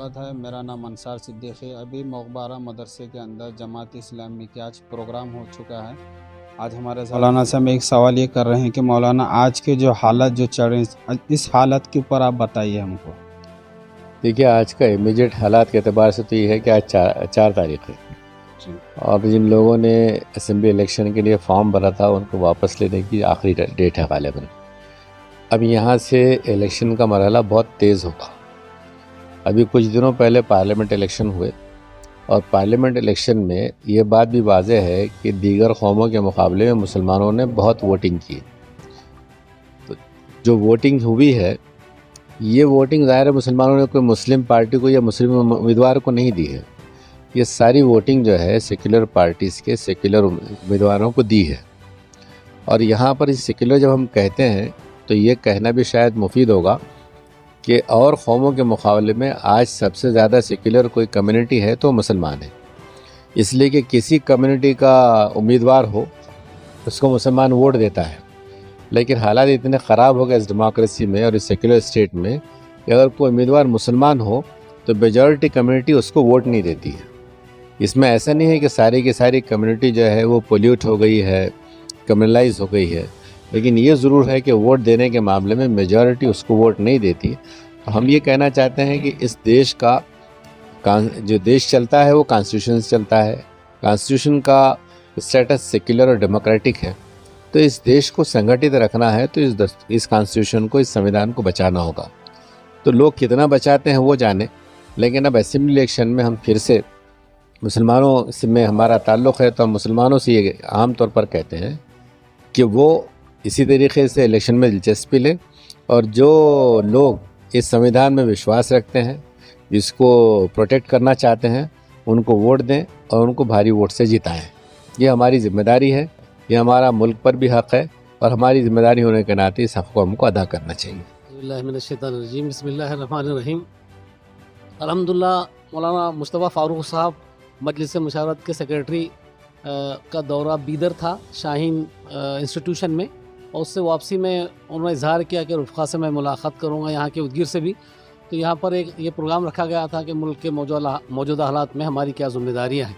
स्वागत है। मेरा नाम अंसार सिद्दीकी है। अभी मोगबारा मदरसे के अंदर जमात इस्लामी के आज प्रोग्राम हो चुका है। आज हमारे मौलाना से हम एक सवाल ये कर रहे हैं कि मौलाना आज के जो हालत जो चल रही है, इस हालत के ऊपर आप बताइए हमको। देखिए, आज का इमीडिएट हालात के अतबार से तो ये है कि आज चार तारीख है और जिन लोगों ने असेंबली इलेक्शन के लिए फॉर्म भरा था उनको वापस लेने की आखिरी डेट है गालिबन। अब यहाँ से इलेक्शन का मरहला बहुत तेज़ होगा। अभी कुछ दिनों पहले पार्लियामेंट इलेक्शन हुए और पार्लियामेंट इलेक्शन में ये बात भी वाज़ेह है कि दीगर कौमों के मुकाबले में मुसलमानों ने बहुत वोटिंग की। तो जो वोटिंग हुई है, ये वोटिंग ज़ाहिर है मुसलमानों ने कोई मुस्लिम पार्टी को या मुस्लिम उम्मीदवार को नहीं दी है। ये सारी वोटिंग जो है सेक्युलर पार्टीज़ के सेक्युलर उम्मीदवारों को दी है। और यहाँ पर इस सेक्युलर जब हम कहते हैं तो ये कहना भी शायद मुफीद होगा कि और कौमों के मुकाबले में आज सबसे ज़्यादा सेक्युलर कोई कम्युनिटी है तो मुसलमान है। इसलिए कि किसी कम्युनिटी का उम्मीदवार हो उसको मुसलमान वोट देता है, लेकिन हालात इतने ख़राब हो गए इस डेमोक्रेसी में और इस सेक्युलर स्टेट में कि अगर कोई उम्मीदवार मुसलमान हो तो मेजॉरिटी कम्युनिटी उसको वोट नहीं देती है। इसमें ऐसा नहीं है कि सारी की सारी कम्युनिटी जो है वो पोल्यूट हो गई है, कम्युनलाइज हो गई है, लेकिन ये ज़रूर है कि वोट देने के मामले में मेजॉरिटी उसको वोट नहीं देती। तो हम ये कहना चाहते हैं कि इस देश का जो देश चलता है वो कॉन्स्टिट्यूशन से चलता है। कॉन्स्टिट्यूशन का स्टेटस सेक्युलर और डेमोक्रेटिक है। तो इस देश को संगठित रखना है तो इस कॉन्स्टिट्यूशन को, इस संविधान को बचाना होगा। तो लोग कितना बचाते हैं वो जाने, लेकिन अब असेंबली इलेक्शन में हम फिर से मुसलमानों से में हमारा ताल्लुक़ है तो हम मुसलमानों से ये आम तौर पर कहते हैं कि वो इसी तरीके से इलेक्शन में दिलचस्पी लें और जो लोग इस संविधान में विश्वास रखते हैं, जिसको प्रोटेक्ट करना चाहते हैं, उनको वोट दें और उनको भारी वोट से जिताएं। ये हमारी ज़िम्मेदारी है, ये हमारा मुल्क पर भी हक़ है और हमारी ज़िम्मेदारी होने के नाते इस हक़ को हमको अदा करना चाहिए। बिस्मिल्लाहिर्रहमानिर्रहीम। अल्हम्दुलिल्लाह, मौलाना मुस्तफ़ा फ़ारूक साहब मजलिस मुशावरत के सेक्रेटरी का दौरा बीदर था शाहीन इंस्टीट्यूशन में, और उससे वापसी में उन्होंने इजहार किया कि रुफ़क़ा से मैं मुलाक़ात करूँगा, यहाँ के उदगीर से भी। तो यहाँ पर एक ये प्रोग्राम रखा गया था कि मुल्क के मौजूदा हालात में हमारी क्या ज़िम्मेदारियाँ हैं।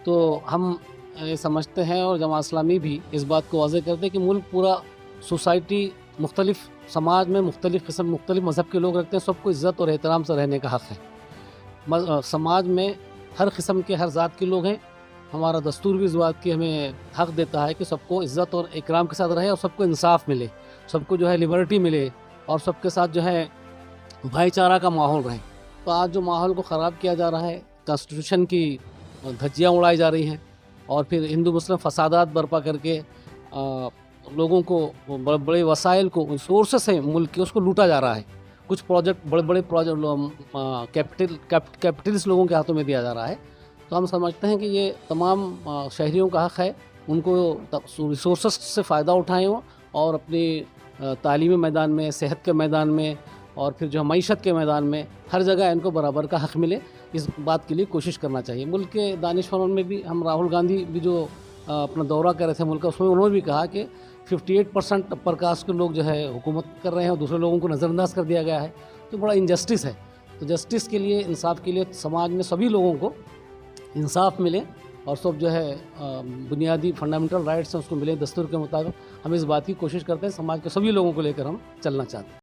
तो हम ये समझते हैं और जमात इस्लामी भी इस बात को वाज़ेह करते हैं कि मुल्क पूरा सोसाइटी मुख्तलिफ़ समाज में मुख्तलिफ़ किस्म मुख्तलिफ़ मज़हब के लोग रखते हैं, सबको इज़्ज़त और एहतराम से रहने का हक़ है। समाज में हर किस्म के हर ज़ात के लोग हैं। हमारा दस्तूर भी इस बात की हमें हक़ देता है कि सबको इज़्ज़त और इकराम के साथ रहे और सबको इंसाफ मिले, सबको जो है लिबर्टी मिले और सबके साथ जो है भाईचारा का माहौल रहे। तो आज जो माहौल को ख़राब किया जा रहा है, कॉन्स्टिट्यूशन की धज्जियाँ उड़ाई जा रही हैं और फिर हिंदू मुस्लिम फसादात बर्पा करके लोगों को बड़े वसाइल को सोर्सेस हैं मुल्क के, उसको लूटा जा रहा है। कुछ प्रोजेक्ट बड़े प्रोजेक्ट कैपिटलिस्ट लोगों के हाथों में दिया जा रहा है। तो हम समझते हैं कि ये तमाम शहरियों का हक़ है, उनको रिसोर्स से फ़ायदा उठाएँ और अपनी तालीमी मैदान में, सेहत के मैदान में और फिर जो मईशत के मैदान में हर जगह इनको बराबर का हक़ मिले, इस बात के लिए कोशिश करना चाहिए। मुल्क के दानिशवरों में भी हम राहुल गांधी भी जो अपना दौरा कर रहे थे मुल्क का, उसमें उन्होंने भी कहा कि 58% अपर कास्ट के लोग जो है हुकूमत कर रहे हैं और दूसरे लोगों को नज़रअंदाज कर दिया गया है। तो बड़ा इनजस्टिस है। तो जस्टिस के लिए, इंसाफ के लिए समाज में सभी लोगों को इंसाफ मिले और सब जो है बुनियादी फंडामेंटल राइट्स हैं उसको मिले दस्तूर के मुताबिक। हम इस बात की कोशिश करते हैं, समाज के सभी लोगों को लेकर हम चलना चाहते हैं।